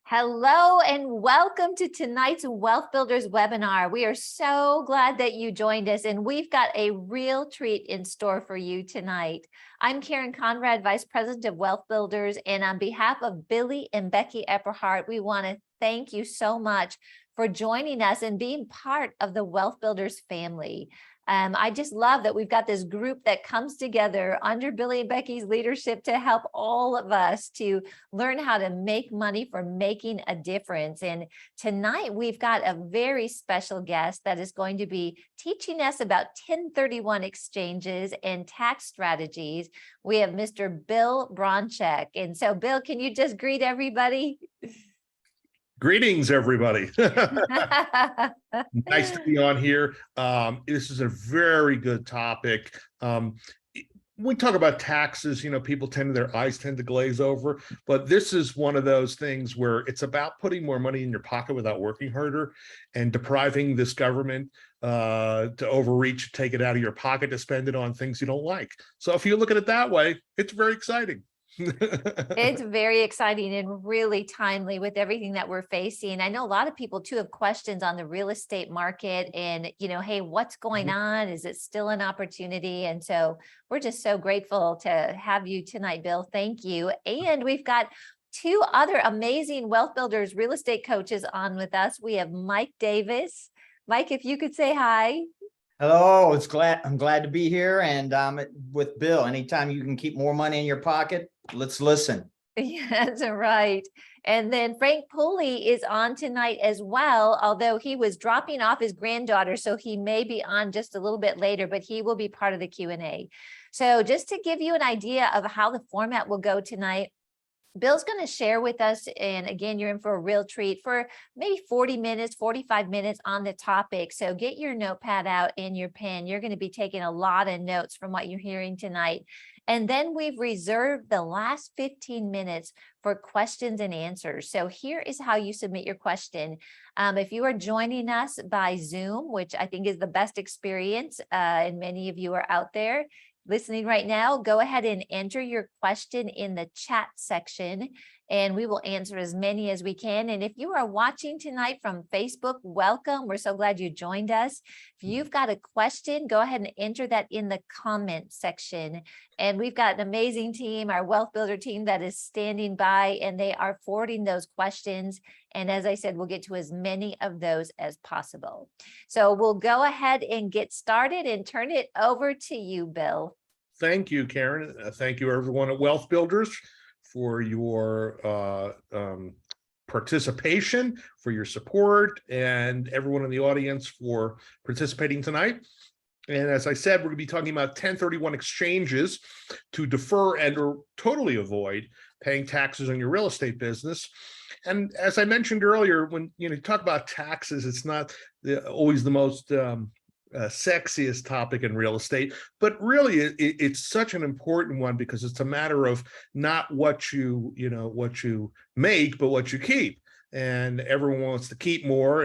Hello and welcome to tonight's Wealth Builders webinar. We are so glad that you joined us, and we've got a real treat in store for you tonight. I'm Karen Conrad, Vice President of Wealth Builders, and on behalf of Billy and Becky Epperhart, we want to thank you so much for joining us and being part of the Wealth Builders family. I just love that we've got this group that comes together under Billy and Becky's leadership to help all of us to learn how to make money for making a difference. And tonight we've got a very special guest that is going to be teaching us about 1031 exchanges and tax strategies. We have Mr. Bill Bronchick. And so, Bill, can you just greet everybody? Greetings, everybody. Nice to be on here. This is a very good topic. We talk about taxes, people their eyes tend to glaze over, but this is one of those things where it's about putting more money in your pocket without working harder and depriving this government to overreach, take it out of your pocket to spend it on things you don't like. So if you look at it that way, it's very exciting. It's very exciting and really timely with everything that we're facing. I know a lot of people too have questions on the real estate market and, hey, what's going on? Is it still an opportunity? And so we're just so grateful to have you tonight, Bill. Thank you. And we've got two other amazing Wealth Builders real estate coaches on with us. We have Mike Davis. Mike, if you could say hi. Hello, I'm glad to be here, and with Bill. Anytime you can keep more money in your pocket, let's listen. Yeah, that's right. And then Frank Pulley is on tonight as well, although he was dropping off his granddaughter, so he may be on just a little bit later, but he will be part of the Q&A. So just to give you an idea of how the format will go tonight, Bill's going to share with us, and again, you're in for a real treat for maybe 40 minutes, 45 minutes on the topic. So get your notepad out and your pen. You're going to be taking a lot of notes from what you're hearing tonight. And then we've reserved the last 15 minutes for questions and answers. So here is how you submit your question. If you are joining us by Zoom, which I think is the best experience, and many of you are out there listening right now, go ahead and enter your question in the chat section and we will answer as many as we can. And if you are watching tonight from Facebook, welcome. We're so glad you joined us. If you've got a question, go ahead and enter that in the comment section. And we've got an amazing team, our Wealth Builder team, that is standing by and they are forwarding those questions. And as I said, we'll get to as many of those as possible. So we'll go ahead and get started and turn it over to you, Bill. Thank you, Karen. Thank you, everyone at Wealth Builders, for your participation, for your support, and everyone in the audience for participating tonight. And as I said, we're going to be talking about 1031 exchanges to defer and or totally avoid paying taxes on your real estate business. And as I mentioned earlier, when you talk about taxes, it's not always the most sexiest topic in real estate, but really it's such an important one because it's a matter of not what you make, but what you keep. And everyone wants to keep more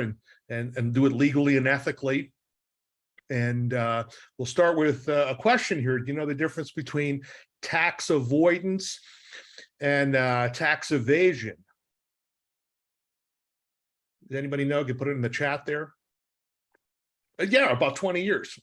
and do it legally and ethically. And we'll start with a question here. Do you know the difference between tax avoidance and tax evasion? Does anybody know? Can put it in the chat there. Yeah, about 20 years.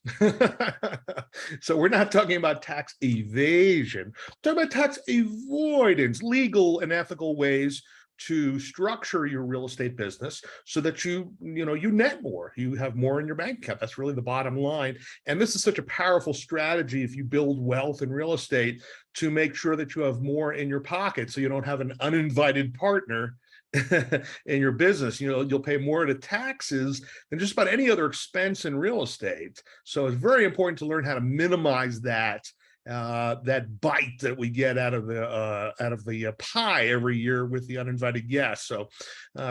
So we're not talking about tax evasion. We're talking about tax avoidance, legal and ethical ways to structure your real estate business so that you net more, you have more in your bank account. That's really the bottom line. And this is such a powerful strategy if you build wealth in real estate to make sure that you have more in your pocket so you don't have an uninvited partner in your business. You'll pay more to taxes than just about any other expense in real estate. So it's very important to learn how to minimize that bite that we get out of the pie every year with the uninvited guests. So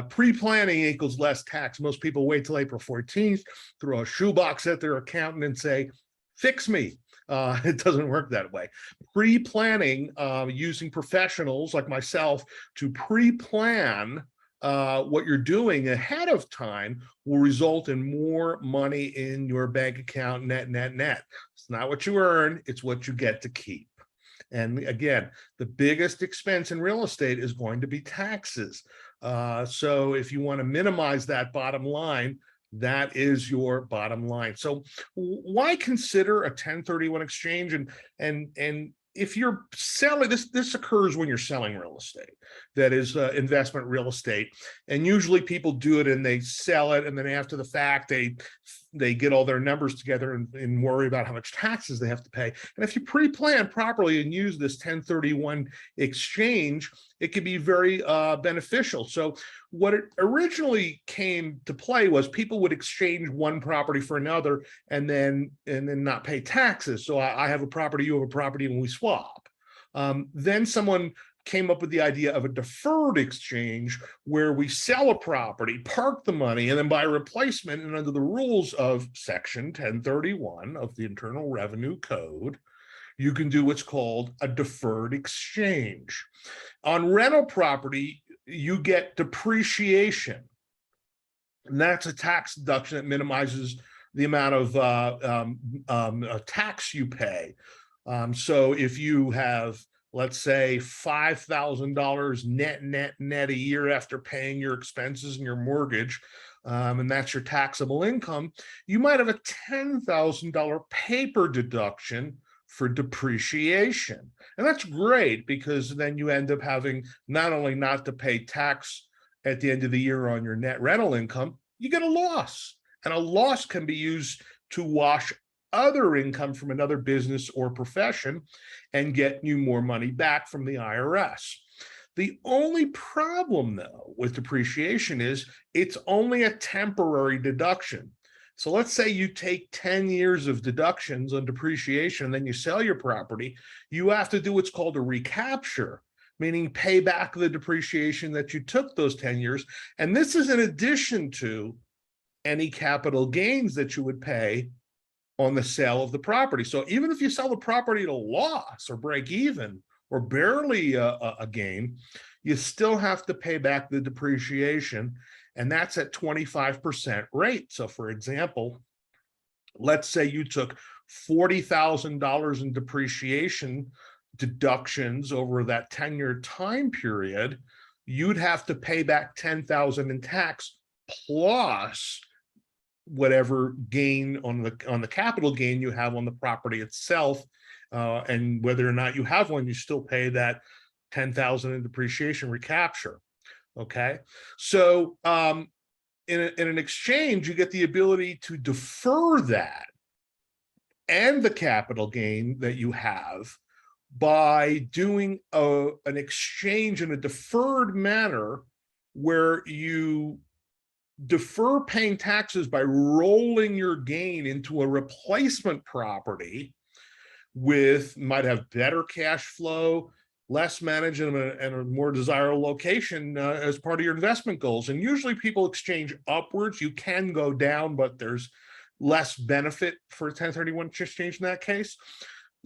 pre-planning equals less tax. Most people wait till April 14th, throw a shoebox at their accountant and say, fix me. It doesn't work that way. Pre-planning, using professionals like myself to pre-plan what you're doing ahead of time will result in more money in your bank account, net. It's not what you earn, it's what you get to keep. And again, the biggest expense in real estate is going to be taxes. So if you want to minimize that bottom line, that is your bottom line. So why consider a 1031 exchange? And if you're selling, this occurs when you're selling real estate, that is investment real estate. And usually people do it and they sell it, and then after the fact, they get all their numbers together and worry about how much taxes they have to pay. And if you pre-plan properly and use this 1031 exchange, it can be very beneficial. So what it originally came to play was people would exchange one property for another and then not pay taxes. So I have a property, you have a property, and we swap. Then someone came up with the idea of a deferred exchange where we sell a property, park the money, and then buy a replacement. And under the rules of Section 1031 of the Internal Revenue Code, you can do what's called a deferred exchange. On rental property, you get depreciation. And that's a tax deduction that minimizes the amount of tax you pay. So if you have, let's say, $5,000 net a year after paying your expenses and your mortgage, and that's your taxable income, you might have a $10,000 paper deduction for depreciation. And that's great, because then you end up having not only not to pay tax at the end of the year on your net rental income, you get a loss. And a loss can be used to wash other income from another business or profession and get you more money back from the IRS. The only problem, though, with depreciation is it's only a temporary deduction. So let's say you take 10 years of deductions on depreciation, and then you sell your property, you have to do what's called a recapture, meaning pay back the depreciation that you took those 10 years. And this is in addition to any capital gains that you would pay on the sale of the property. So even if you sell the property at a loss or break even or barely a gain, you still have to pay back the depreciation, and that's at 25% rate. So for example, let's say you took $40,000 in depreciation deductions over that 10-year time period, you'd have to pay back $10,000 in tax plus whatever gain on the capital gain you have on the property itself, and whether or not you have one, you still pay that $10,000 in depreciation recapture. Okay, so in an exchange, you get the ability to defer that and the capital gain that you have by doing an exchange in a deferred manner, where you defer paying taxes by rolling your gain into a replacement property might have better cash flow, less management, and a more desirable location as part of your investment goals. And usually people exchange upwards. You can go down, but there's less benefit for a 1031 exchange in that case.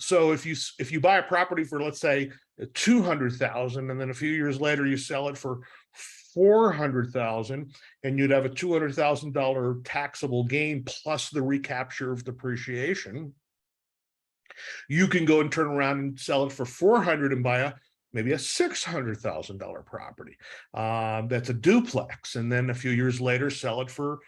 So if you buy a property for, let's say, $200,000, and then a few years later you sell it for $400,000, and you'd have a $200,000 taxable gain plus the recapture of depreciation, you can go and turn around and sell it for $400,000 and buy maybe a $600,000 property that's a duplex, and then a few years later sell it for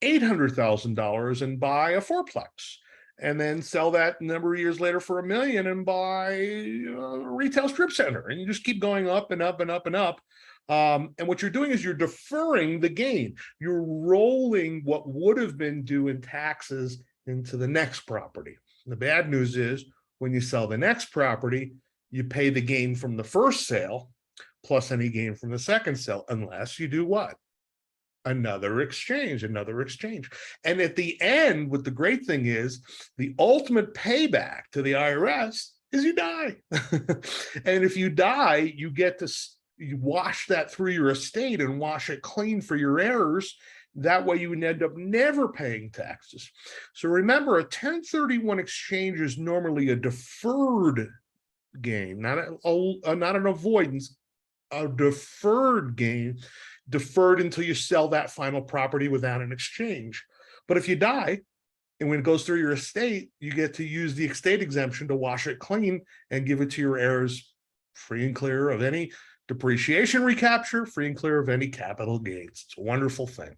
$800,000 and buy a fourplex, and then sell that a number of years later for $1 million and buy a retail strip center. And you just keep going up and up and up and up. And what you're doing is you're deferring the gain. You're rolling what would have been due in taxes into the next property. The bad news is when you sell the next property, you pay the gain from the first sale plus any gain from the second sale, unless you do what? Another exchange. And at the end, what the great thing is, the ultimate payback to the IRS is you die. And if you die, you get to wash that through your estate and wash it clean for your errors. That way you would end up never paying taxes. So remember, a 1031 exchange is normally a deferred gain, not an avoidance, a deferred gain, deferred until you sell that final property without an exchange. But if you die, And when it goes through your estate, you get to use the estate exemption to wash it clean and give it to your heirs free and clear of any depreciation recapture, free and clear of any capital gains. It's a wonderful thing.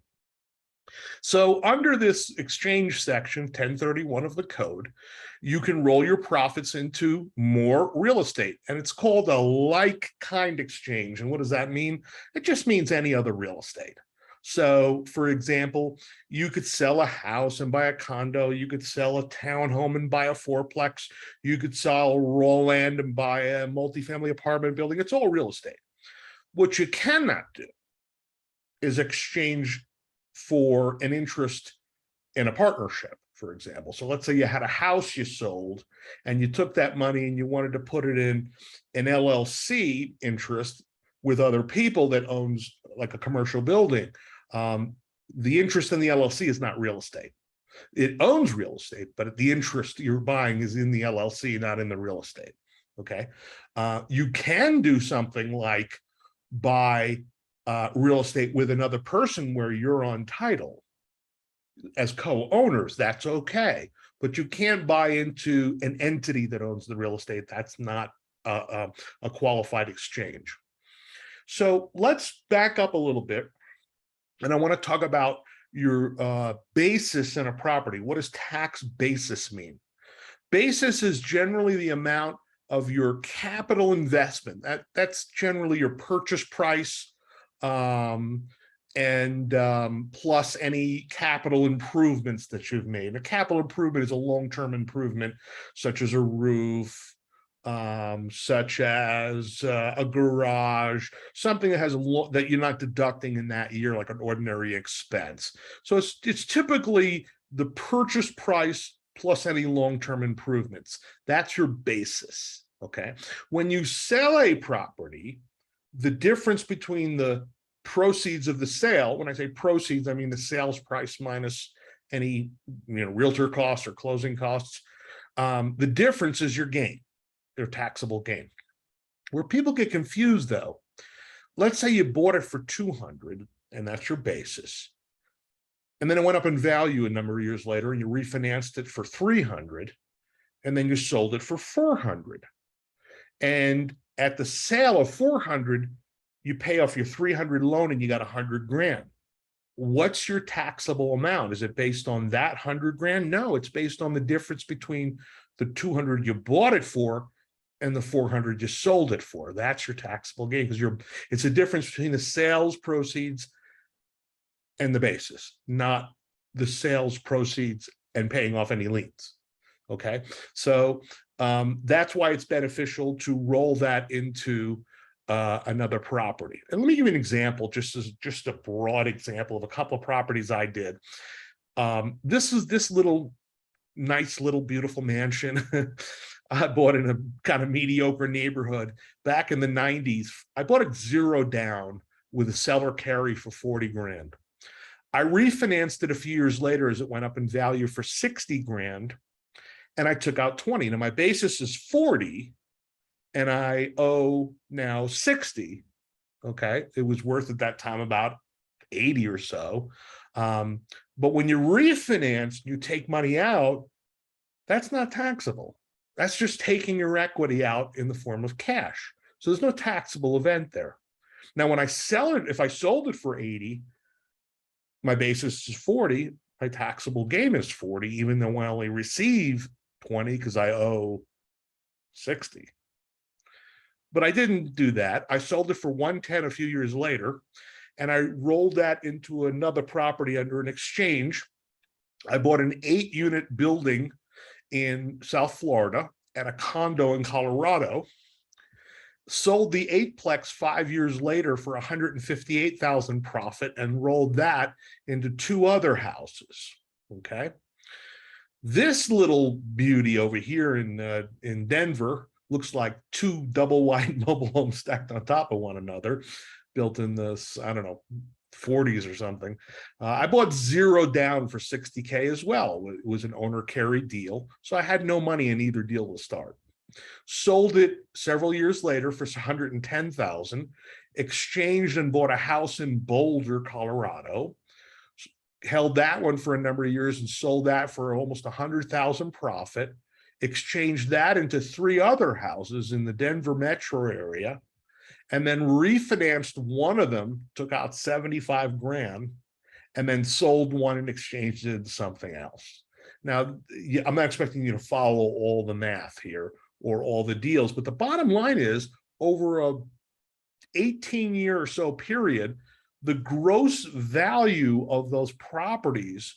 So under this exchange section 1031 of the code, you can roll your profits into more real estate, and it's called a like kind exchange. And what does that mean? It just means any other real estate. So for example, you could sell a house and buy a condo, you could sell a townhome and buy a fourplex, you could sell raw land and buy a multifamily apartment building. It's all real estate. What you cannot do is exchange for an interest in a partnership, for example. So let's say you had a house you sold and you took that money and you wanted to put it in an LLC interest with other people that owns like a commercial building. The interest in the LLC is not real estate. It owns real estate, but the interest you're buying is in the LLC, not in the real estate. Okay. You can do something like buy real estate with another person where you're on title as co-owners. That's okay, but you can't buy into an entity that owns the real estate. That's not a qualified exchange. So let's back up a little bit, and I want to talk about your basis in a property. What does tax basis mean? Basis is generally the amount of your capital investment. That's generally your purchase price, and plus any capital improvements that you've made. A capital improvement is a long-term improvement, such as a roof, such as a garage, something that has that you're not deducting in that year, like an ordinary expense. So it's typically the purchase price plus any long-term improvements. That's your basis. Okay. When you sell a property, the difference between the proceeds of the sale, when I say proceeds, I mean the sales price minus any realtor costs or closing costs, the difference is your gain, your taxable gain. Where people get confused though, let's say you bought it for 200 and that's your basis, and then it went up in value a number of years later and you refinanced it for 300, and then you sold it for 400, and at the sale of 400 you pay off your 300 loan and you got 100 grand. What's your taxable amount? Is it based on that 100 grand? No, it's based on the difference between the 200 you bought it for and the 400 you sold it for. That's your taxable gain, because it's a difference between the sales proceeds and the basis, not the sales proceeds and paying off any liens. Okay, so that's why it's beneficial to roll that into another property. And let me give you an example, just a broad example of a couple of properties I did. This is this nice little beautiful mansion I bought in a kind of mediocre neighborhood back in the 90s. I bought it 0 down with a seller carry for 40 grand. I refinanced it a few years later as it went up in value for 60 grand, and I took out 20. Now my basis is 40 and I owe now 60. Okay, it was worth at that time about 80 or so. But when you refinance, you take money out, that's not taxable. That's just taking your equity out in the form of cash. So there's no taxable event there. Now, when I sell it, if I sold it for 80, my basis is 40, my taxable gain is 40, even though I only receive 20 because I owe 60. But I didn't do that. I sold it for 110 a few years later, and I rolled that into another property under an exchange. I bought an 8-unit building in South Florida and a condo in Colorado, sold the 8-plex 5 years later for 158,000 profit, and rolled that into 2 other houses. Okay. This little beauty over here in Denver looks like 2 double-wide mobile homes stacked on top of one another, built in this, I don't know, 40s or something. I bought 0 down for 60K as well. It was an owner carry deal, so I had no money in either deal to start. Sold it several years later for 110,000, exchanged and bought a house in Boulder, Colorado, held that one for a number of years and sold that for almost 100,000 profit, exchanged that into 3 other houses in the Denver metro area, and then refinanced one of them, took out 75 grand, and then sold one and exchanged it into something else. Now, I'm not expecting you to follow all the math here or all the deals, but the bottom line is, over a 18-year or so period, the gross value of those properties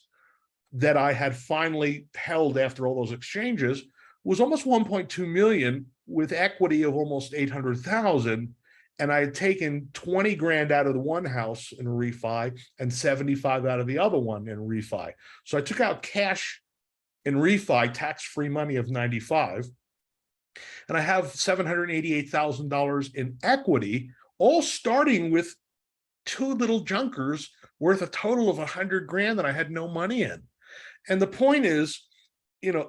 that I had finally held after all those exchanges was almost 1.2 million, with equity of almost 800,000. And I had taken 20 grand out of the one house in a refi and 75 out of the other one in a refi. So I took out cash in refi, tax-free money of 95. And I have $788,000 in equity, all starting with 2 little junkers worth a total of 100 grand that I had no money in. And the point is,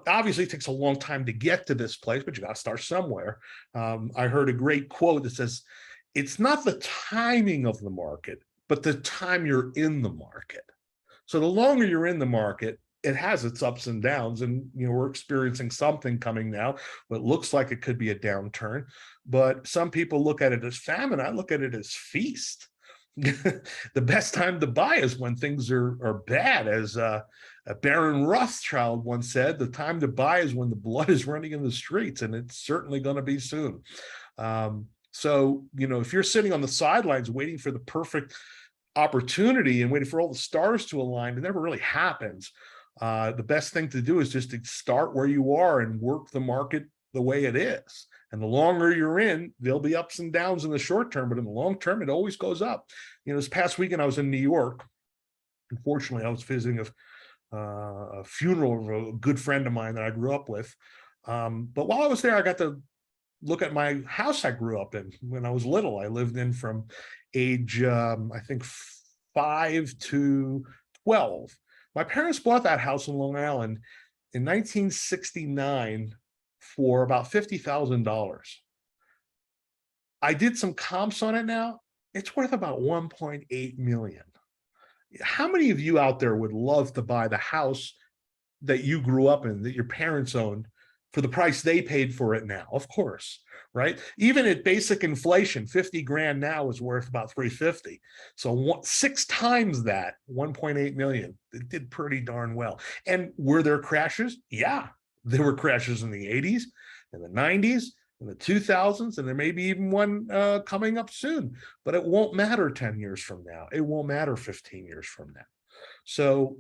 obviously it takes a long time to get to this place, but you got to start somewhere. I heard a great quote that says, it's not the timing of the market, but the time you're in the market. So the longer you're in the market, it has its ups and downs, and we're experiencing something coming now, but looks like it could be a downturn. But some people look at it as famine. I look at it as feast. The best time to buy is when things are bad. As Baron Rothschild once said, the time to buy is when the blood is running in the streets, and it's certainly going to be soon. So, if you're sitting on the sidelines waiting for the perfect opportunity and waiting for all the stars to align, it never really happens. The best thing to do is just to start where you are and work the market the way it is. And the longer you're in, there'll be ups and downs in the short term, but in the long term, it always goes up. This past weekend, I was in New York. Unfortunately, I was visiting a funeral of a good friend of mine that I grew up with. But while I was there, I got to look at my house I grew up in when I was little. I lived in from age, I think 5 to 12. My parents bought that house in Long Island in 1969 for about $50,000. I did some comps on it now. It's worth about 1.8 million. How many of you out there would love to buy the house that you grew up in, that your parents owned, for the price they paid for it now? Of course, right? Even at basic inflation, 50 grand now is worth about 350. So 6 times that, 1.8 million. It did pretty darn well. And were there crashes? Yeah, there were crashes in the 80s, in the 90s, in the 2000s, and there may be even one coming up soon. But it won't matter 10 years from now. It won't matter 15 years from now. So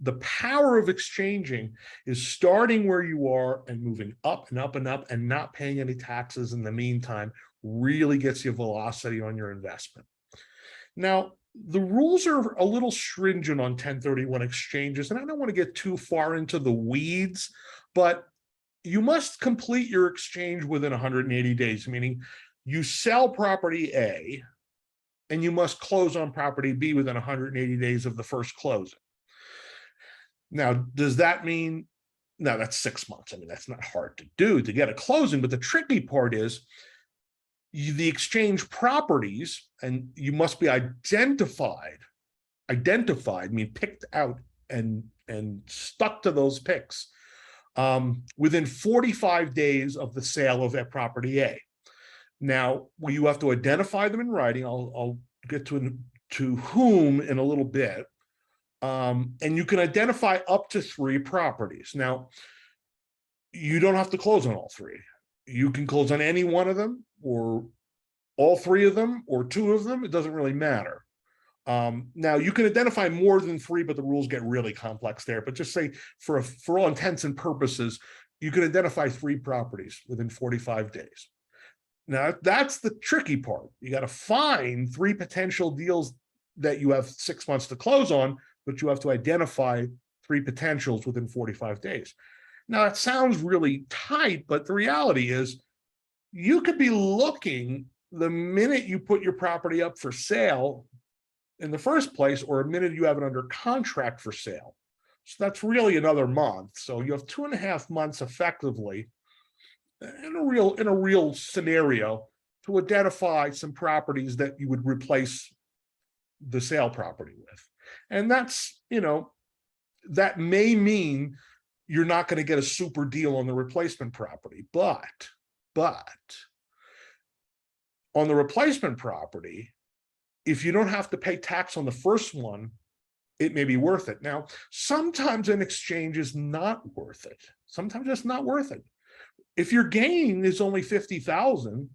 the power of exchanging is starting where you are and moving up and up and up and not paying any taxes in the meantime really gets you velocity on your investment. Now, the rules are a little stringent on 1031 exchanges, and I don't want to get too far into the weeds, but you must complete your exchange within 180 days, meaning you sell property A, and you must close on property B within 180 days of the first closing. Now, does that mean, now that's 6 months. I mean, that's not hard to do to get a closing, but the tricky part is the exchange properties, and you must be identified, mean picked out and stuck to those picks within 45 days of the sale of that property A. Now, you have to identify them in writing. I'll get to whom in a little bit. And you can identify up to 3 properties. Now, you don't have to close on all 3. You can close on any one of them, or all 3 of them, or 2 of them. It doesn't really matter. Now, you can identify more than 3, but the rules get really complex there. But just say, for all intents and purposes, you can identify 3 properties within 45 days. Now, that's the tricky part. You got to find 3 potential deals that you have 6 months to close on, but you have to identify 3 potentials within 45 days. Now, that sounds really tight, but the reality is you could be looking the minute you put your property up for sale in the first place, or a minute you have it under contract for sale. So that's really another month. So you have 2.5 months effectively in a real scenario to identify some properties that you would replace the sale property with. And that's, that may mean you're not going to get a super deal on the replacement property, but on the replacement property, if you don't have to pay tax on the first one, it may be worth it. Now, sometimes an exchange is not worth it. Sometimes it's not worth it. If your gain is only 50,000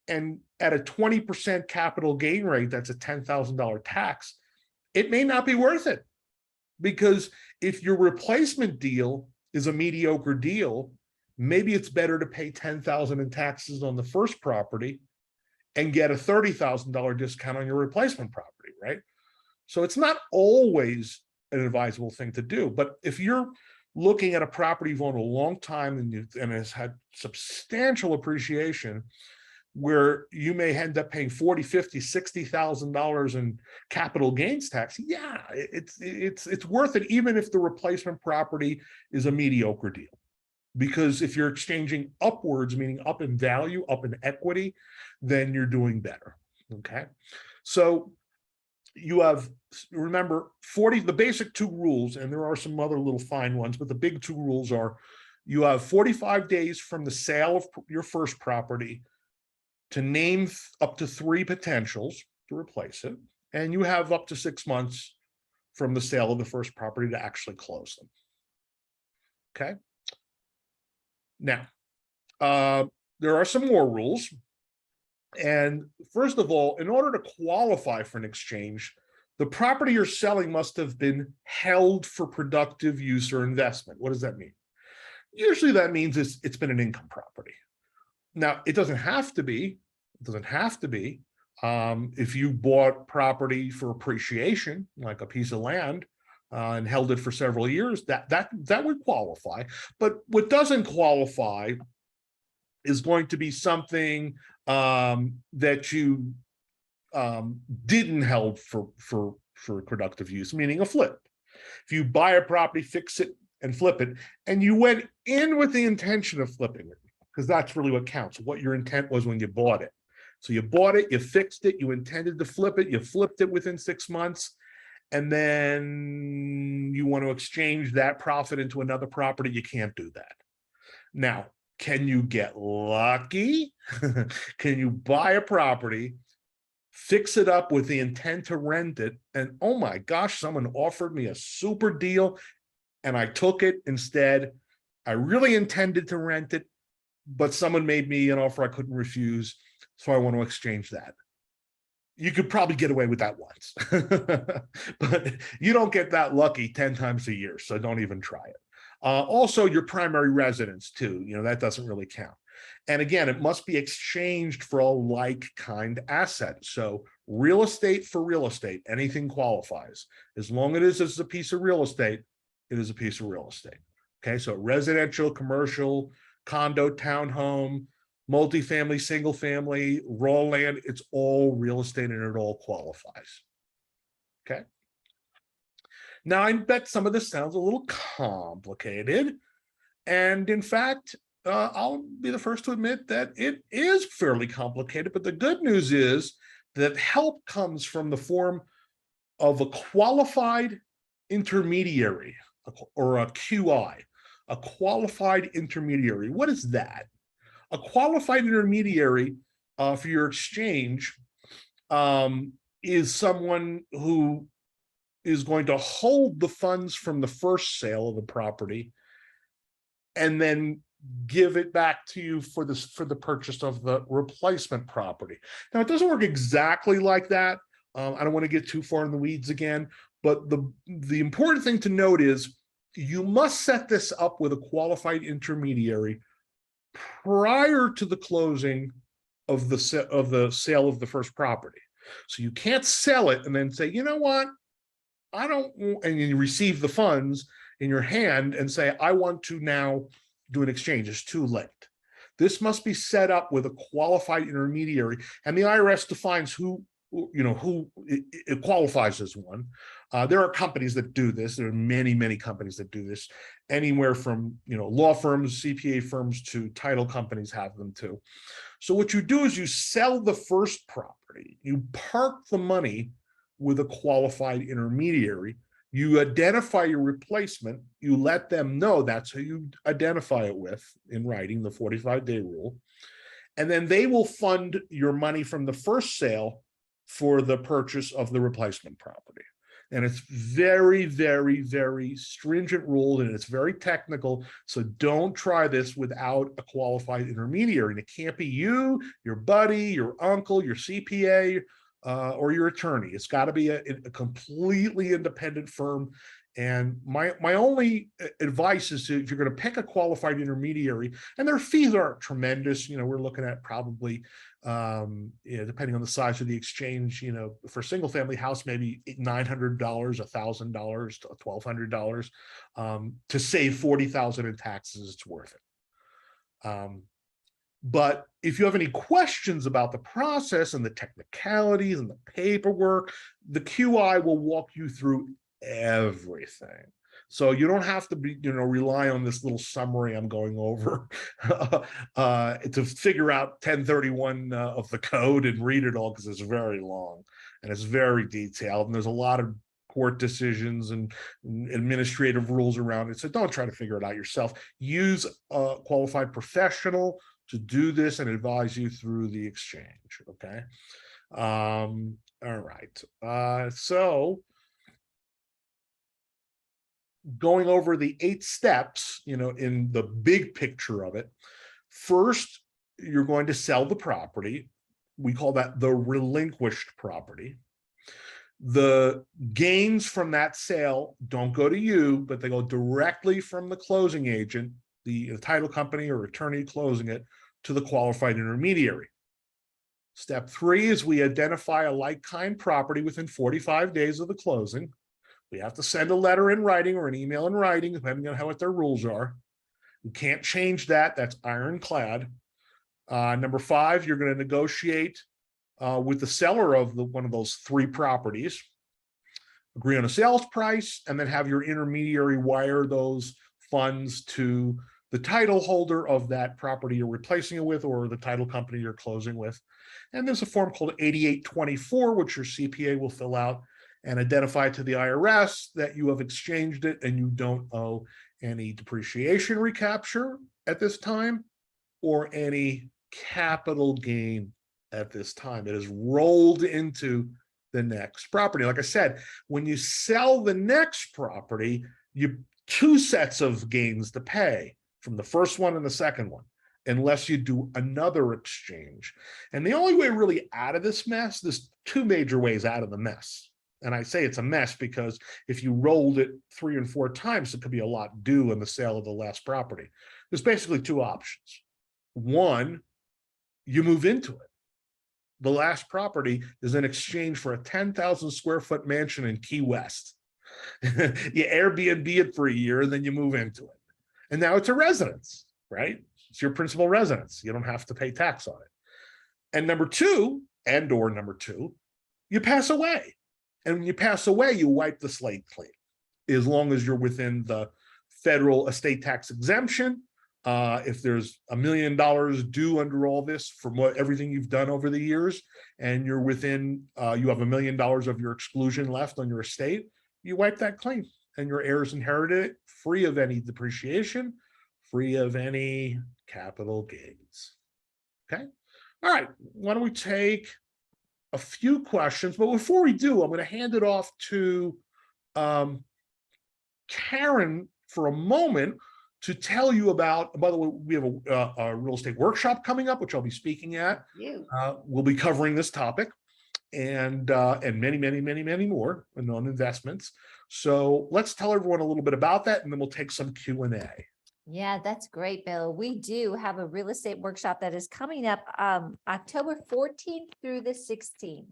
and at a 20% capital gain rate, that's a $10,000 tax, it may not be worth it. Because if your replacement deal is a mediocre deal, maybe it's better to pay $10,000 in taxes on the first property and get a $30,000 discount on your replacement property, right? So it's not always an advisable thing to do. But if you're looking at a property you've owned a long time and has had substantial appreciation, where you may end up paying $40,000, $50,000, $60,000 in capital gains tax, yeah, it's worth it, even if the replacement property is a mediocre deal. Because if you're exchanging upwards, meaning up in value, up in equity, then you're doing better. Okay, so you have, remember, the basic two rules, and there are some other little fine ones, but the big two rules are: you have 45 days from the sale of your first property to name up to 3 potentials to replace it, and you have up to 6 months from the sale of the first property to actually close them. Okay. Now, there are some more rules. And first of all, in order to qualify for an exchange, the property you're selling must have been held for productive use or investment. What does that mean? Usually that means it's been an income property. Now, it doesn't have to be. It doesn't have to be. If you bought property for appreciation, like a piece of land, and held it for several years, that would qualify. But what doesn't qualify is going to be something that you didn't held for productive use, meaning a flip. If you buy a property, fix it, and flip it, and you went in with the intention of flipping it, because that's really what counts, what your intent was when you bought it. So you bought it, you fixed it, you intended to flip it, you flipped it within 6 months, and then you want to exchange that profit into another property, you can't do that. Now, can you get lucky? Can you buy a property, fix it up with the intent to rent it, and oh my gosh, someone offered me a super deal and I took it instead. I really intended to rent it, but someone made me an offer I couldn't refuse, so I want to exchange that. You could probably get away with that once, but you don't get that lucky 10 times a year, so don't even try it. Also, your primary residence too, that doesn't really count. And again, it must be exchanged for a like-kind asset. So real estate for real estate, anything qualifies. As long as it's a piece of real estate, it is a piece of real estate. Okay, so residential, commercial, condo, townhome, multifamily, single family, raw land, it's all real estate and it all qualifies. Okay. Now, I bet some of this sounds a little complicated. And in fact, I'll be the first to admit that it is fairly complicated. But the good news is that help comes from the form of a qualified intermediary, or a QI, a qualified intermediary. What is that? A qualified intermediary for your exchange is someone who is going to hold the funds from the first sale of the property and then give it back to you for the purchase of the replacement property. Now, it doesn't work exactly like that. I don't want to get too far in the weeds again, but the important thing to note is you must set this up with a qualified intermediary prior to the closing of the sale of the first property. So you can't sell it and then say, you know what, I don't, and you receive the funds in your hand and say, I want to now do an exchange. It's too late. This must be set up with a qualified intermediary, and the IRS defines who it qualifies as one. There are companies that do this. There are many companies that do this, anywhere from law firms, CPA firms, to title companies have them too. So what you do is you sell the first property, you park the money with a qualified intermediary. You identify your replacement, you let them know that's who you identify it with in writing, the 45-day rule. And then they will fund your money from the first sale for the purchase of the replacement property. And it's very, very, very stringent rule, and it's very technical. So don't try this without a qualified intermediary. And it can't be you, your buddy, your uncle, your CPA, or your attorney. It's got to be a completely independent firm. And my only advice is if you're going to pick a qualified intermediary, and their fees aren't tremendous, we're looking at probably, depending on the size of the exchange, for a single family house, maybe $900, $1,000 to $1,200 to save $40,000 in taxes. It's worth it. But if you have any questions about the process and the technicalities and the paperwork, the QI will walk you through everything. So you don't have to be, rely on this little summary I'm going over to figure out 1031 of the code and read it all, because it's very long and it's very detailed. And there's a lot of court decisions and administrative rules around it. So don't try to figure it out yourself. Use a qualified professional to do this and advise you through the exchange. Okay. All right. So going over the 8 steps, in the big picture of it. First, you're going to sell the property. We call that the relinquished property. The gains from that sale don't go to you, but they go directly from the closing agent, the title company or attorney closing it, to the qualified intermediary. Step 3 is we identify a like-kind property within 45 days of the closing. We have to send a letter in writing or an email in writing, depending on what their rules are. You can't change that. That's ironclad. Number 5, you're going to negotiate with the seller of one of those 3 properties, agree on a sales price, and then have your intermediary wire those funds to the title holder of that property you're replacing it with, or the title company you're closing with. And there's a form called 8824, which your CPA will fill out and identify to the IRS that you have exchanged it and you don't owe any depreciation recapture at this time or any capital gain at this time. It is rolled into the next property. Like I said, when you sell the next property, you 2 sets of gains to pay from the first one and the second one, unless you do another exchange. And the only way really out of this mess, there's 2 major ways out of the mess. And I say it's a mess because if you rolled it 3 and 4 times, it could be a lot due in the sale of the last property. There's basically 2 options. One, you move into it. The last property is in exchange for a 10,000 square foot mansion in Key West. You Airbnb it for a year and then you move into it. And now it's a residence, right? It's your principal residence. You don't have to pay tax on it. And number 2, you pass away. And when you pass away, you wipe the slate clean, as long as you're within the federal estate tax exemption. If there's $1 million due under all this from everything you've done over the years, and you're within, you have $1 million of your exclusion left on your estate, you wipe that clean and your heirs inherit it free of any depreciation, free of any capital gains. Okay. All right. Why don't we take a few questions? But before we do, I'm going to hand it off to Karen for a moment to tell you about, by the way, we have a real estate workshop coming up, which I'll be speaking at. We'll be covering this topic and many, many, many, many more on investments. So let's tell everyone a little bit about that, and then we'll take some Q&A. Yeah, that's great, Bill. We do have a real estate workshop that is coming up October 14th through the 16th.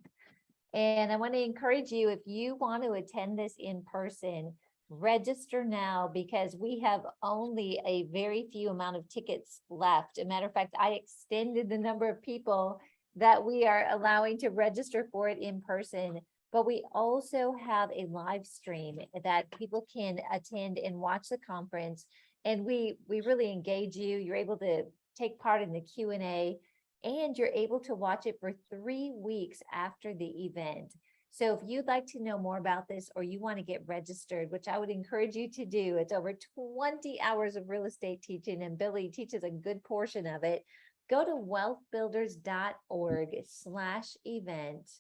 And I want to encourage you, if you want to attend this in person, register now, because we have only a very few amount of tickets left. As a matter of fact, I extended the number of people that we are allowing to register for it in person. But we also have a live stream that people can attend and watch the conference. And we really engage you. You're able to take part in the Q&A, and you're able to watch it for 3 weeks after the event. So if you'd like to know more about this, or you want to get registered, which I would encourage you to do, it's over 20 hours of real estate teaching, and Billy teaches a good portion of it. Go to wealthbuilders.org/event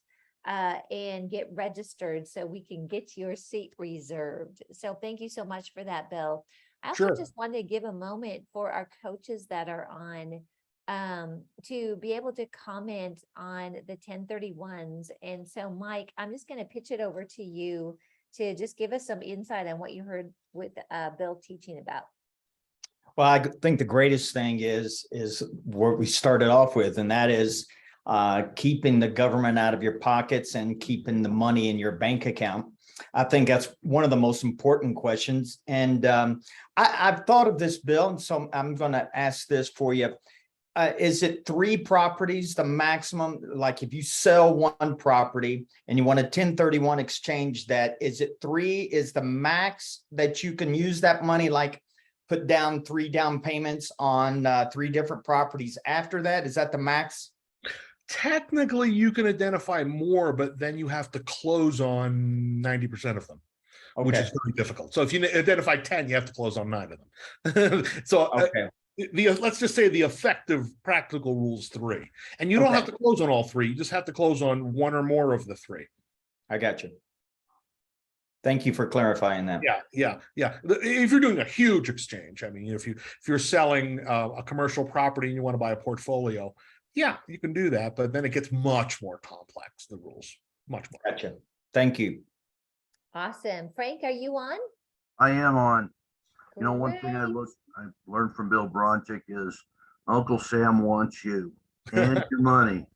and get registered so we can get your seat reserved. So thank you so much for that, Bill. I also Sure. just wanted to give a moment for our coaches that are on to be able to comment on the 1031s. And so, Mike, I'm just going to pitch it over to you to just give us some insight on what you heard with Bill teaching about. Well, I think the greatest thing is what we started off with, and that is keeping the government out of your pockets and keeping the money in your bank account. I think that's one of the most important questions. And I've thought of this, Bill, and so I'm going to ask this for you. Is it 3 properties, the maximum? Like if you sell one property and you want a 1031 exchange that, is it 3 is the max that you can use that money, like put down 3 down payments on 3 different properties after that? Is that the max? Technically, you can identify more, but then you have to close on 90% of them, which is very difficult. So if you identify 10, you have to close on 9 of them. So Okay. Let's just say the effective practical rule is 3, and you don't have to close on all 3. You just have to close on 1 or more of the 3. I got you. Thank you for clarifying that. Yeah. If you're doing a huge exchange, I mean, if you're selling a commercial property and you want to buy a portfolio, yeah, you can do that, but then it gets much more complex, the rules, much more. Gotcha. Thank you. Awesome. Frank, are you on? I am on. You know, one thing I Great. learned from Bill Bronchick is Uncle Sam wants you and your money.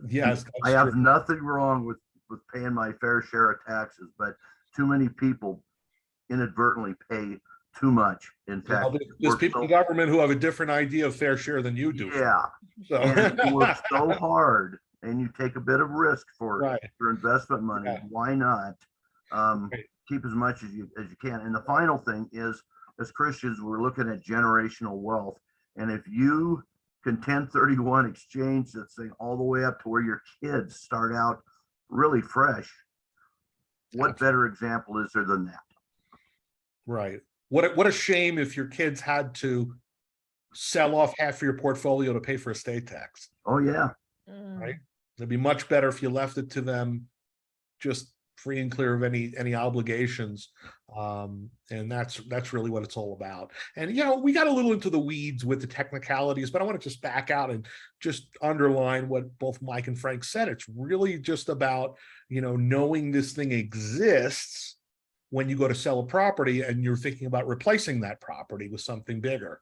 Yes, I have nothing wrong with paying my fair share of taxes, but too many people inadvertently pay too much in taxes. There's people in government who have a different idea of fair share than you do. Yeah. So. And you work so hard and you take a bit of risk for your investment money. Yeah. Why not keep as much as you can? And the final thing is, as Christians, we're looking at generational wealth. And if you can 1031 exchange that thing all the way up to where your kids start out really fresh, what better example is there than that? Right. What a shame if your kids had to sell off half of your portfolio to pay for estate tax. Oh yeah. Right. It'd be much better if you left it to them just free and clear of any obligations. And that's really what it's all about. And, you know, we got a little into the weeds with the technicalities, but I want to just back out and just underline what both Mike and Frank said. It's really just about, you know, knowing this thing exists when you go to sell a property and you're thinking about replacing that property with something bigger.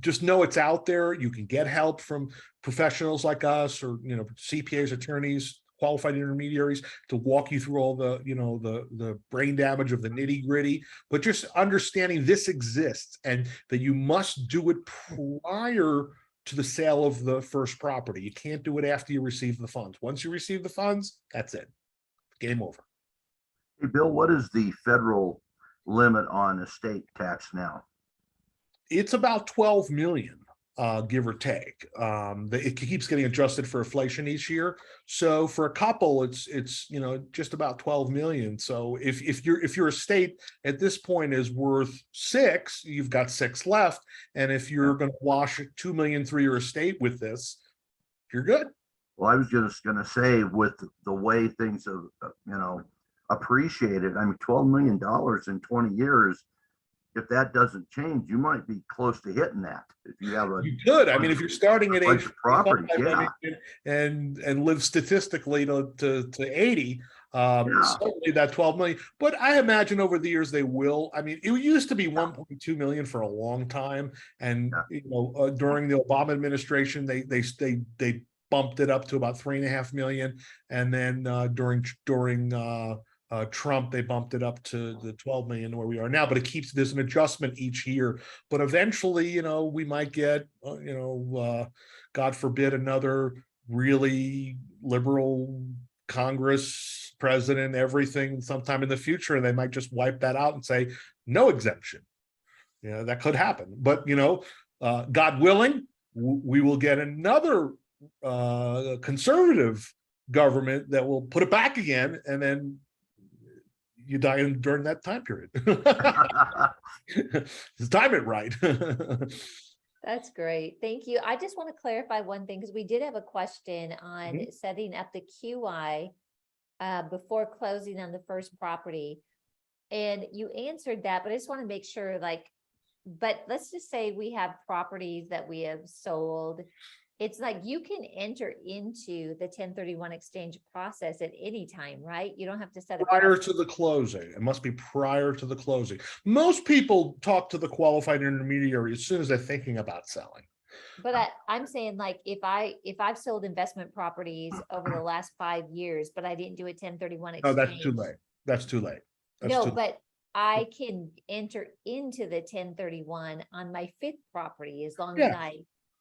Just know it's out there. You can get help from professionals like us, or, you know, CPAs, attorneys, qualified intermediaries, to walk you through all the, you know, the brain damage of the nitty gritty, but just understanding this exists and that you must do it prior to the sale of the first property. You can't do it after you receive the funds. Once you receive the funds, that's it. Game over. Hey, Bill, what is the federal limit on estate tax now? It's about 12 million, give or take. It keeps getting adjusted for inflation each year. So for a couple, it's you know, just about 12 million. So if your estate at this point is worth 6, you've got 6 left. And if you're going to wash 2 million through your estate with this, you're good. Well, I was just going to say, with the way things have, you know, appreciated, I mean, $12 million in 20 years, if that doesn't change, you might be close to hitting that. If you have you could. I mean, if you're starting at age property, yeah, and live statistically to 80, certainly that 12 million. But I imagine over the years they will. I mean, it used to be 1.2 million for a long time, and you know, during the Obama administration, they bumped it up to about 3.5 million, and then during Trump, they bumped it up to the 12 million where we are now, but it keeps, there's an adjustment each year. But eventually, you know, we might get, you know, God forbid, another really liberal Congress, president, everything sometime in the future, and they might just wipe that out and say no exemption. You know, that could happen. But, you know, God willing, we will get another conservative government that will put it back again, and then you die during that time period. Just time it right. That's great. Thank you. I just want to clarify one thing because we did have a question on setting up the QI before closing on the first property. And you answered that, but I just want to make sure, like, but let's just say we have properties that we have sold. It's like you can enter into the 1031 exchange process at any time, right? You don't have to set a Prior to the closing. It must be prior to the closing. Most people talk to the qualified intermediary as soon as they're thinking about selling. But I'm saying, like, if I've sold investment properties over the last 5 years, but I didn't do a 1031 Oh, exchange. that's too late. That's too late. That's No, too but I can enter into the 1031 on my 5th property as long as Yeah.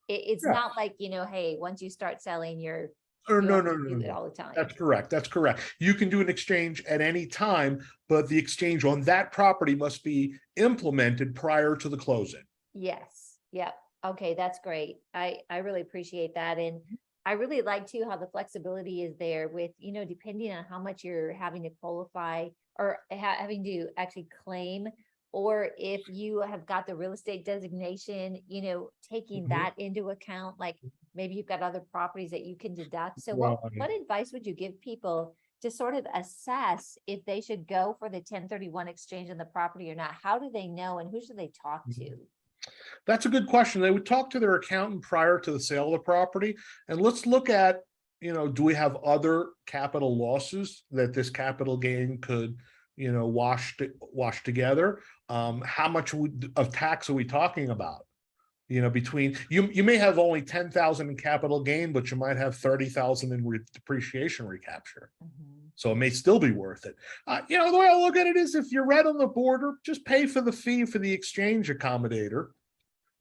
it's Yeah. not like, hey, once you start selling, Or you no, have no, to no, do it no. all the time. That's correct. That's correct. You can do an exchange at any time, but the exchange on that property must be implemented prior to the closing. Yes. Yep. Okay, that's great. I really appreciate that. And I really like too how the flexibility is there with, depending on how much you're having to qualify or having to actually claim, or if you have got the real estate designation, taking that into account, like maybe you've got other properties that you can deduct. So what advice would you give people to sort of assess if they should go for the 1031 exchange on the property or not? How do they know, and who should they talk to? That's a good question. They would talk to their accountant prior to the sale of the property. And let's look at, do we have other capital losses that this capital gain could, wash together? How much of tax are we talking about? Between you may have only 10,000 in capital gain, but you might have 30,000 in depreciation recapture. So it may still be worth it. The way I look at it is, if you're right on the border, just pay for the fee for the exchange accommodator.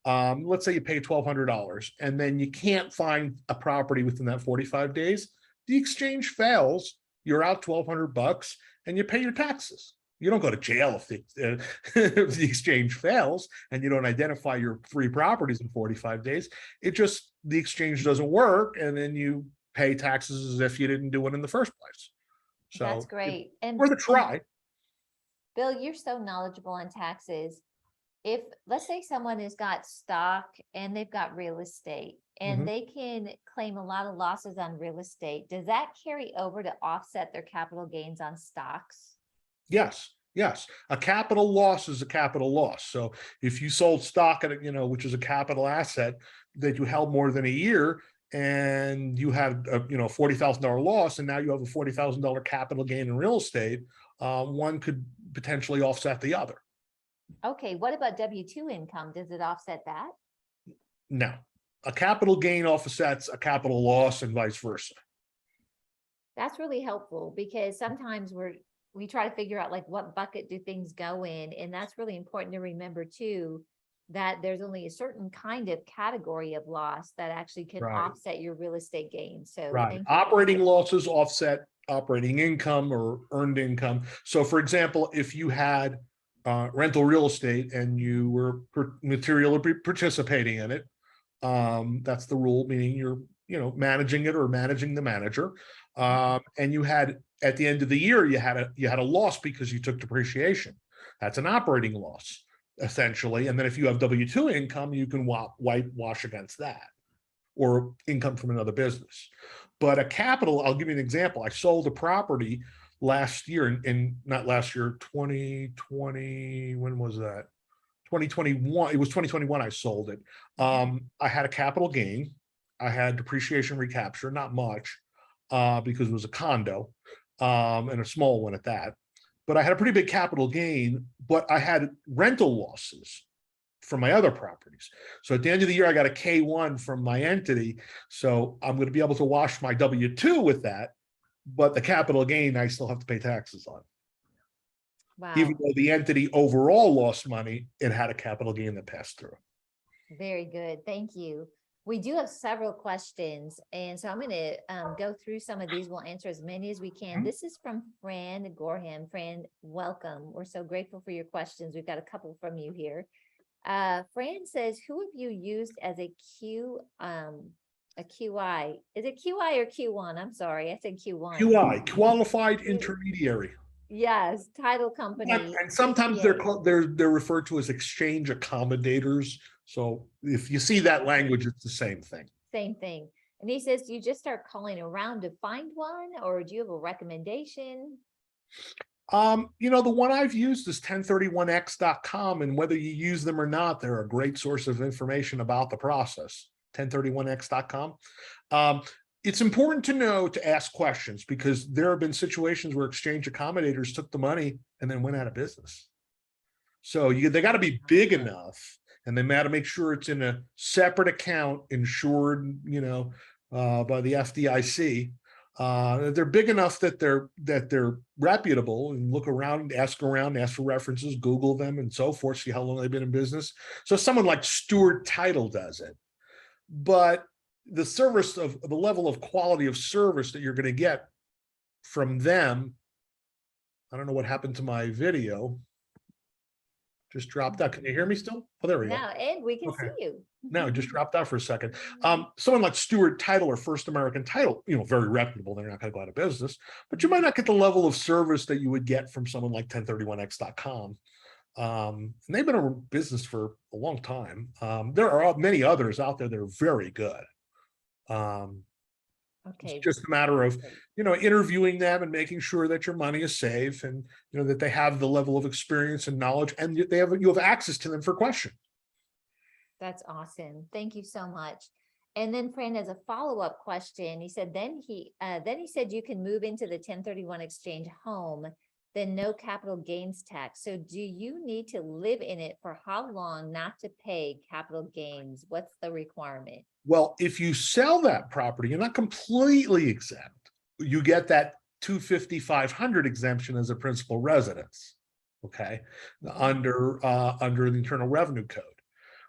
Let's say you pay $1,200 and then you can't find a property within that 45 days. The exchange fails. You're out $1,200 and you pay your taxes. You don't go to jail if the exchange fails and you don't identify your 3 properties in 45 days. The exchange doesn't work, and then you pay taxes as if you didn't do it in the first place. So that's great. And worth a try. Bill, you're so knowledgeable on taxes. If, let's say, someone has got stock and they've got real estate and they can claim a lot of losses on real estate, does that carry over to offset their capital gains on stocks? Yes. A capital loss is a capital loss. So if you sold stock at, which is a capital asset that you held more than a year, and you had a $40,000 loss, and now you have a $40,000 capital gain in real estate, one could potentially offset the other. Okay, what about W-2 income? Does it offset that? No, a capital gain offsets a capital loss and vice versa. That's really helpful, because sometimes we try to figure out, like, what bucket do things go in, and that's really important to remember too, that there's only a certain kind of category of loss that actually can offset your real estate gain. So operating losses offset operating income or earned income. So for example, if you had rental real estate and you were materially participating in it, that's the rule, meaning you're managing it or managing the manager, and you had, at the end of the year, you had a loss because you took depreciation. That's an operating loss, essentially. And then if you have W-2 income, you can wash against that, or income from another business. But a capital, I'll give you an example. I sold a property last year, not last year, 2020, when was that? 2021. It was 2021 I sold it. I had a capital gain. I had depreciation recapture, not much, because it was a condo, and a small one at that. But I had a pretty big capital gain, but I had rental losses from my other properties. So at the end of the year, I got a K1 from my entity. So I'm going to be able to wash my W-2 with that, but the capital gain, I still have to pay taxes on. Wow. Even though the entity overall lost money, it had a capital gain that passed through. Very good. Thank you. We do have several questions, and so I'm going to go through some of these. We'll answer as many as we can. This is from Fran Gorham. Fran, welcome. We're so grateful for your questions. We've got a couple from you here. Fran says, who have you used as a A QI. Is it QI or Q1? I'm sorry, I said Q1. QI, qualified intermediary. Yes, title company. And sometimes they're CPA. they're referred to as exchange accommodators. So if you see that language, it's the same thing. Same thing. And he says, do you just start calling around to find one, or do you have a recommendation? You know, the one I've used is 1031x.com, and whether you use them or not, they're a great source of information about the process. 1031x.com. It's important to know to ask questions, because there have been situations where exchange accommodators took the money and then went out of business. So they got to be big enough, and they got to make sure it's in a separate account, insured, you know, by the FDIC. They're big enough that they're reputable, and look around, ask for references, Google them, and so forth, see how long they've been in business. So someone like Stewart Title does it, but the service of the level of quality of service that you're going to get from them. I don't know what happened to my video. Just dropped out. Can you hear me still? Oh, there we go. Now, Ed, we can Okay. see you. No, it just dropped out for a second. Someone like Stewart Title or First American Title, you know, very reputable. They're not going to go out of business, but you might not get the level of service that you would get from someone like 1031x.com. And they've been in business for a long time. There are many others out there that are very good. Okay. It's just a matter of, you know, interviewing them and making sure that your money is safe, and, you know, that they have the level of experience and knowledge, and you have access to them for questions. That's awesome. Thank you so much. And then Fran, as a follow-up question, he said, then he said you can move into the 1031 exchange home, then no capital gains tax. So do you need to live in it for how long not to pay capital gains? What's the requirement? Well, if you sell that property, you're not completely exempt. You get that 250-500 exemption as a principal residence, okay, under the Internal Revenue Code.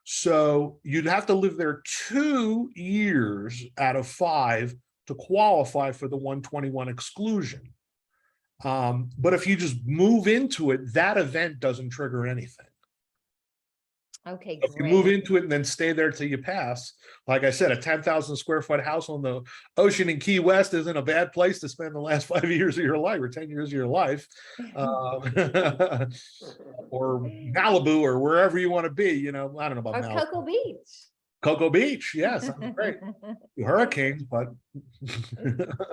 So you'd have to live there 2 years out of 5 to qualify for the 121 exclusion. But if you just move into it, that event doesn't trigger anything. Okay, If you great. move into it and then stay there till you pass, like I said, a 10,000 square foot house on the ocean in Key West isn't a bad place to spend the last 5 years of your life or 10 years of your life, or Malibu or wherever you want to be. You know, I don't know about Or Malibu. Cocoa Beach. Cocoa Beach, yes, great. Hurricanes, but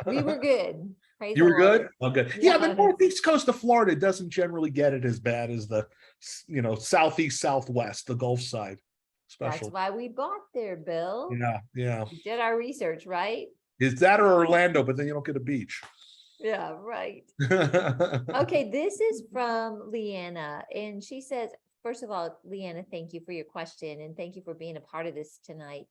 We were good. Praise you the were good. Lord. Oh, good. Yeah, the Yes. northeast coast of Florida doesn't generally get it as bad as the, you know, southeast, southwest, the Gulf side, That's especially. why we bought there, Bill. Yeah. We did our research, right? Is that or Orlando? But then you don't get a beach. Yeah, right. Okay, this is from Leanna, and she says, first of all, Leanna, thank you for your question, and thank you for being a part of this tonight.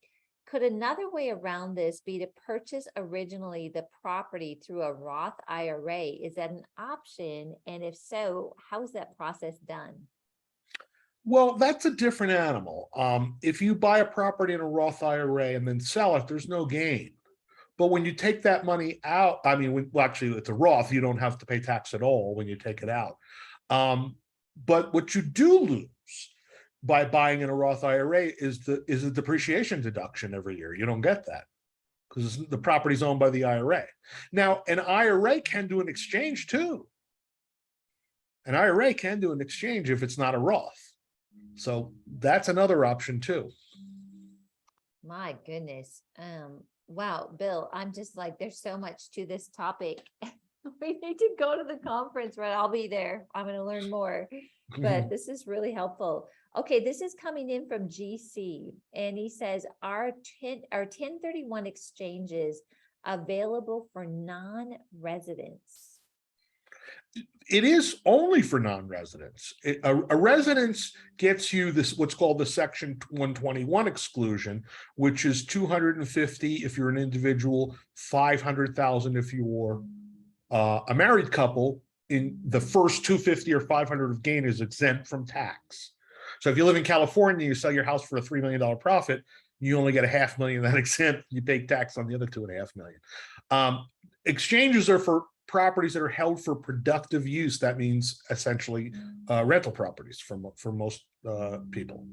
Could another way around this be to purchase originally the property through a Roth IRA? Is that an option? And if so, how is that process done? Well, that's a different animal. If you buy a property in a Roth IRA and then sell it, there's no gain. But when you take that money out, I mean, well, actually, it's a Roth, you don't have to pay tax at all when you take it out. But what you do lose by buying in a Roth IRA is a depreciation deduction every year. You don't get that because the property's owned by the IRA. Now, an IRA can do an exchange too. An IRA can do an exchange if it's not a Roth. So that's another option too. My goodness. Wow, Bill, I'm just like, there's so much to this topic. We need to go to the conference, right? I'll be there. I'm going to learn more, but this is really helpful. Okay, this is coming in from GC, and he says, are 1031 exchanges available for non-residents? It is only for non-residents. A residence gets you this, what's called the Section 121 exclusion, which is 250 if you're an individual, 500,000 if you're a married couple. In the first 250 or 500 of gain is exempt from tax. So if you live in California, you sell your house for a $3 million profit, you only get $500,000 of that exempt. You pay tax on the other $2.5 million. Exchanges are for properties that are held for productive use. That means essentially rental properties for most people.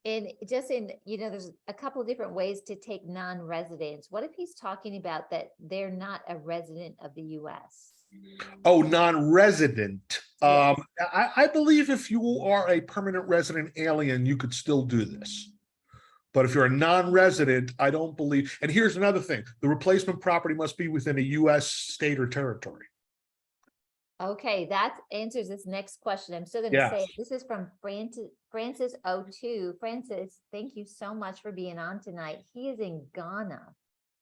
there's a couple of different ways to take non-residents. What if he's talking about that they're not a resident of the US? Oh, non-resident. Yes. I believe if you are a permanent resident alien, you could still do this. But if you're a non-resident, I don't believe, and here's another thing, the replacement property must be within a US state or territory. Okay, that answers this next question. I'm still gonna Yes. say, this is from Francis O2. Francis, thank you so much for being on tonight. He is in Ghana.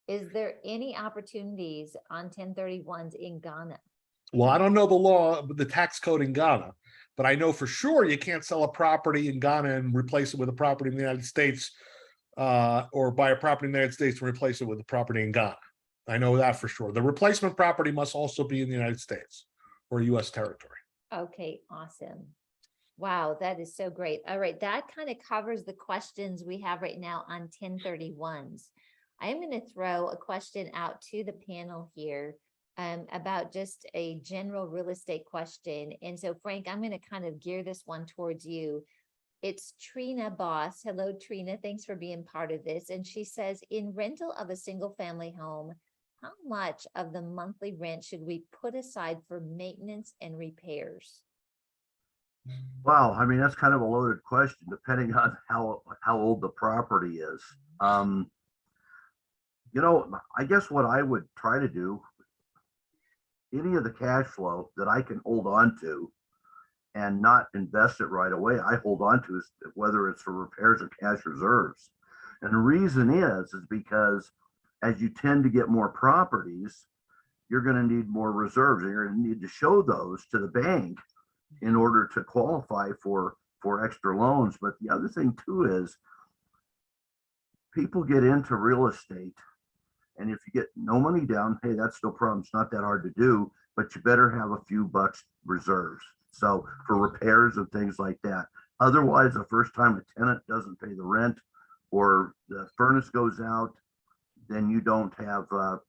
Is there any opportunities on 1031s in Ghana? Well, I don't know the law, the tax code in Ghana, but I know for sure you can't sell a property in Ghana and replace it with a property in the United States, or buy a property in the United States and replace it with a property in Ghana. I know that for sure. The replacement property must also be in the United States or US territory. Okay, awesome. Wow, that is so great. All right, that kind of covers the questions we have right now on 1031s. I am going to throw a question out to the panel here about just a general real estate question. And so, Frank, I'm going to kind of gear this one towards you. It's Trina Boss. Hello, Trina. Thanks for being part of this. And she says, in rental of a single family home, how much of the monthly rent should we put aside for maintenance and repairs? Well, I mean, that's kind of a loaded question, depending on how old the property is. I guess what I would try to do, any of the cash flow that I can hold on to and not invest it right away, I hold on to, whether it's for repairs or cash reserves. And the reason is because as you tend to get more properties, you're going to need more reserves. You're going to need to show those to the bank in order to qualify for extra loans. But the other thing too is people get into real estate, and if you get no money down, hey, that's no problem. It's not that hard to do, but you better have a few bucks reserves. So for repairs and things like that. Otherwise, the first time a tenant doesn't pay the rent or the furnace goes out, then you don't have a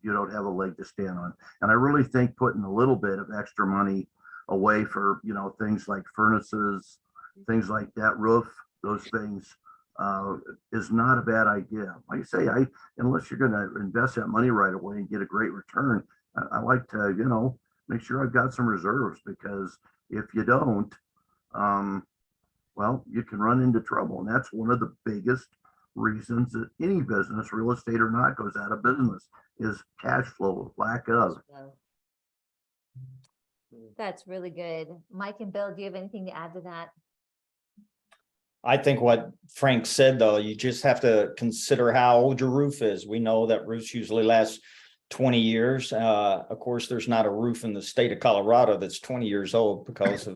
leg to stand on. And I really think putting a little bit of extra money away for things like furnaces, things like that, roof, those things is not a bad idea. Like I say, unless you're going to invest that money right away and get a great return, I like to make sure I've got some reserves, because if you don't, well, you can run into trouble. And that's one of the biggest reasons that any business, real estate or not, goes out of business, is cash flow, lack of. That's really good. Mike and Bill, do you have anything to add to that? I think what Frank said, though, you just have to consider how old your roof is. We know that roofs usually last 20 years. Of course, there's not a roof in the state of Colorado that's 20 years old because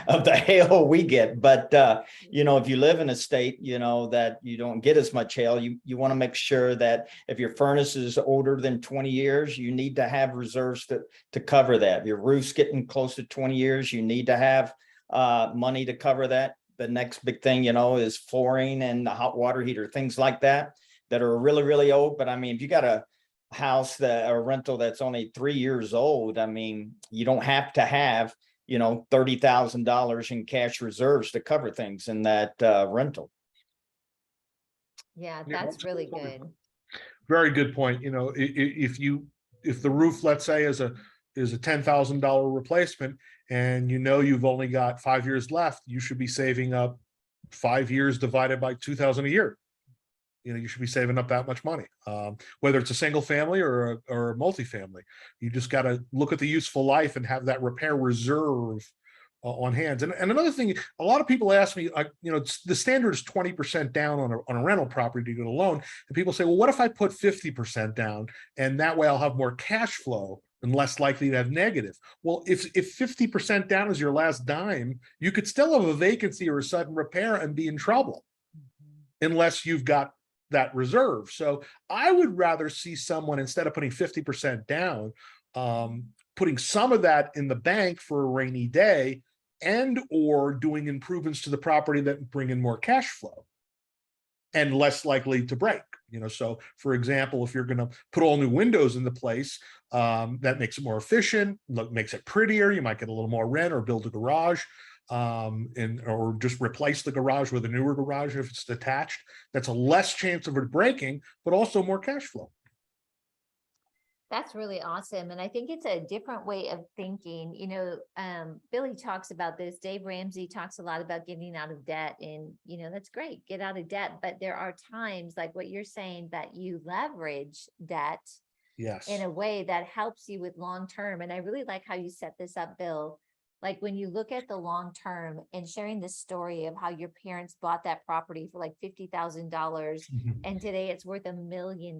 of the hail we get. But, if you live in a state, that you don't get as much hail, you want to make sure that if your furnace is older than 20 years, you need to have reserves to cover that. If your roof's getting close to 20 years, you need to have money to cover that. The next big thing, is flooring and the hot water heater, things like that are really, really old. But I mean, if you got a house a rental that's only 3 years old, I mean, you don't have to have, $30,000 in cash reserves to cover things in that rental. Yeah, that's really good. Very good point. If the roof, let's say, is a $10,000 replacement, and you've only got 5 years left, you should be saving up 5 years divided by 2,000 a year. You should be saving up that much money, whether it's a single family or a multifamily. You just got to look at the useful life and have that repair reserve on hand. And another thing, a lot of people ask me, the standard is 20% down on a rental property to get a loan. And people say, well, what if I put 50% down, and that way I'll have more cash flow and less likely to have negative? Well, if 50% down is your last dime, you could still have a vacancy or a sudden repair and be in trouble unless you've got that reserve. So I would rather see someone, instead of putting 50% down, putting some of that in the bank for a rainy day, and or doing improvements to the property that bring in more cash flow and less likely to break. So for example, if you're going to put all new windows in the place, that makes it more efficient, makes it prettier. You might get a little more rent or build a garage. or just replace the garage with a newer garage if it's detached. That's a less chance of it breaking, but also more cash flow. That's really awesome. And I think it's a different way of thinking. Billy talks about this. Dave Ramsey talks a lot about getting out of debt, and, that's great. Get out of debt. But there are times like what you're saying that you leverage debt Yes. in a way that helps you with long term. And I really like how you set this up, Bill. Like when you look at the long term and sharing the story of how your parents bought that property for like $50,000 and today it's worth $1 million.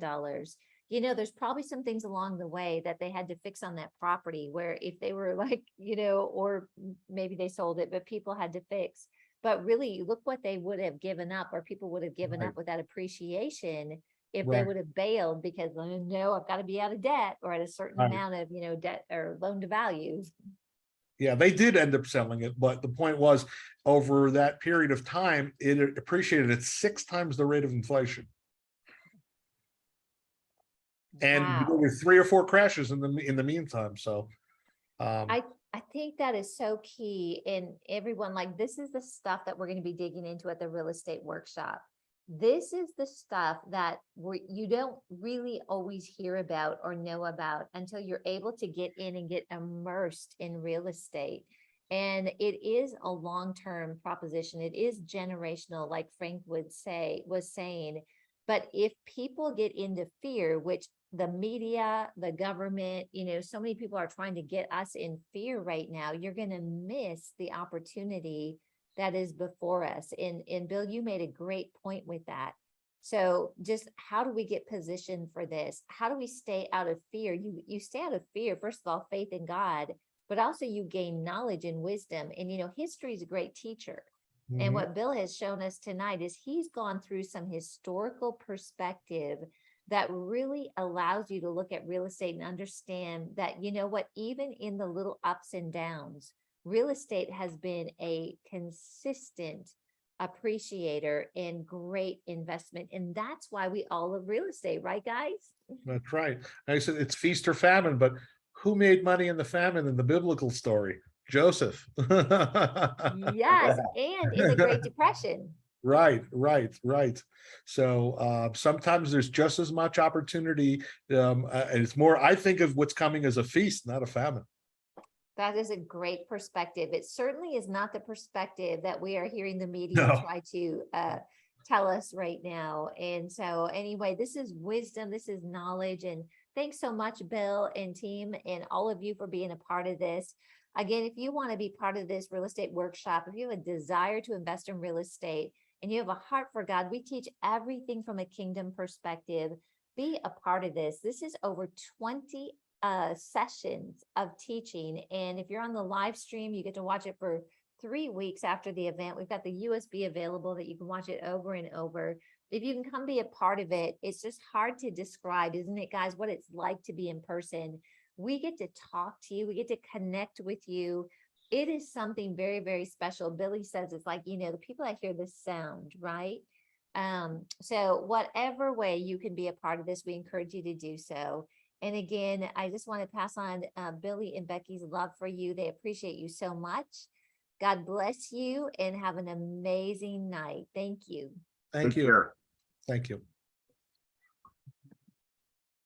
There's probably some things along the way that they had to fix on that property where if they were like, or maybe they sold it, but people had to fix. But really, look what they would have given up, or people would have given up with that appreciation if they would have bailed because, oh, no, I've got to be out of debt or at a certain amount of, debt or loan to value. Yeah, they did end up selling it, but the point was, over that period of time, it appreciated at 6 times the rate of inflation. And there were 3 or 4 crashes in the meantime. So I think that is so key. And everyone, like, this is the stuff that we're going to be digging into at the real estate workshop. This is the stuff that you don't really always hear about or know about until you're able to get in and get immersed in real estate. And it is a long-term proposition. It is generational, like Frank was saying. But if people get into fear, which the media, the government, so many people are trying to get us in fear right now, you're going to miss the opportunity that is before us. And Bill, you made a great point with that. So just how do we get positioned for this? How do we stay out of fear? You stay out of fear, first of all, faith in God, but also you gain knowledge and wisdom. And, history is a great teacher. And what Bill has shown us tonight is he's gone through some historical perspective that really allows you to look at real estate and understand that, even in the little ups and downs, real estate has been a consistent appreciator and great investment. And that's why we all love real estate, right, guys? That's right. I said it's feast or famine, but who made money in the famine in the biblical story? Joseph. Yes, and in the Great Depression. Right. So sometimes there's just as much opportunity. And it's more, I think of what's coming as a feast, not a famine. That is a great perspective. It certainly is not the perspective that we are hearing the media try to tell us right now. And so anyway, this is wisdom, this is knowledge. And thanks so much, Bill and team, and all of you for being a part of this. Again, if you want to be part of this real estate workshop, if you have a desire to invest in real estate and you have a heart for God, we teach everything from a kingdom perspective. Be a part of this. This is over 20 sessions of teaching. And if you're on the live stream, you get to watch it for 3 weeks after the event. We've got the USB available that you can watch it over and over. If you can come be a part of it, it's just hard to describe, isn't it, guys, what it's like to be in person. We get to talk to you. We get to connect with you. It is something very, very special. Billy says it's like, the people that hear this sound, right? So whatever way you can be a part of this, we encourage you to do so. And again, I just want to pass on Billy and Becky's love for you. They appreciate you so much. God bless you and have an amazing night. Thank you. Thank you. Take care. Thank you.